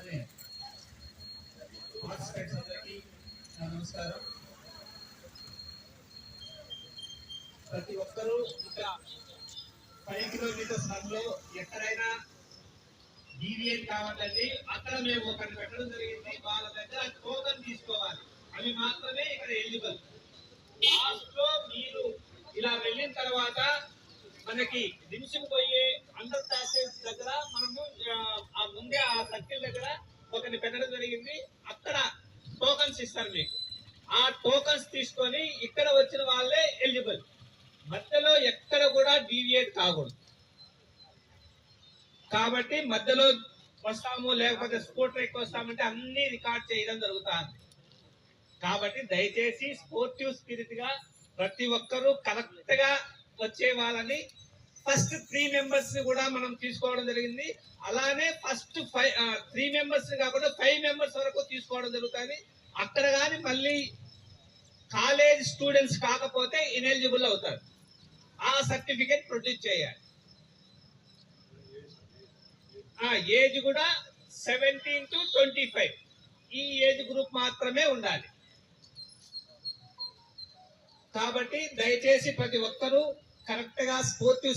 అలాగే పార్టిసిపెంట్స్ అందరికీ నమస్కారం. ప్రతి ఒక్కరూ ఇక్కడ 5 కిలోమీటర్స్ రన్లో ఎక్కడైనా డీవియేట్ కావాలండి. అక్కడ మేము ఒకటి పెట్టడం జరిగింది. వాళ్ళ దగ్గర టోకన్ తీసుకోవాలి. అవి మాత్రమే ఇక్కడ ఎలిజిబుల్. లాస్ట్ లో మీరు ఇలా వెళ్ళిన తర్వాత మనకి దించుకుపోయే అండర్ ప్యాసేజ్ దగ్గర మనము ఆ ముందే ఆ సర్కిల్ దగ్గర ఒకటి పెట్టడం జరిగింది. అక్కడ టోకన్స్ ఇస్తారు మీకు. ఆ టోకన్స్ తీసుకొని ఇక్కడ వచ్చిన వాళ్ళే ఎలిజిబుల్. మధ్యలో ఎక్కడ కూడా డీవియేట్ కాకూడదు. కాబట్టి మధ్యలో వస్తాము లేకపోతే స్కూటర్ ఎక్కువ వస్తామంటే అన్ని రికార్డ్ చేయడం జరుగుతుంది. కాబట్టి దయచేసి స్పోర్టివ్ స్పిరిట్ గా ప్రతి ఒక్కరూ కరెక్ట్ గా వచ్చే వాళ్ళని ఫస్ట్ 3 మెంబర్స్ కూడా మనం తీసుకోవడం జరిగింది. అలానే ఫస్ట్ 3 మెంబర్స్ కాకుండా 5 మెంబర్స్ వరకు తీసుకోవడం జరుగుతుంది. అక్కడ కానీ మళ్ళీ కాలేజ్ స్టూడెంట్స్ కాకపోతే ఇనెలిజిబుల్ అవుతారు. ఆ సర్టిఫికేట్ ప్రొడ్యూస్ చేయాలి. ఏజ్ కూడా 17 to 25 ఈ ఏజ్ గ్రూప్ మాత్రమే ఉండాలి. కాబట్టి దయచేసి ప్రతి ఒక్కరూ కరెక్ట్ గా స్పోర్టివ్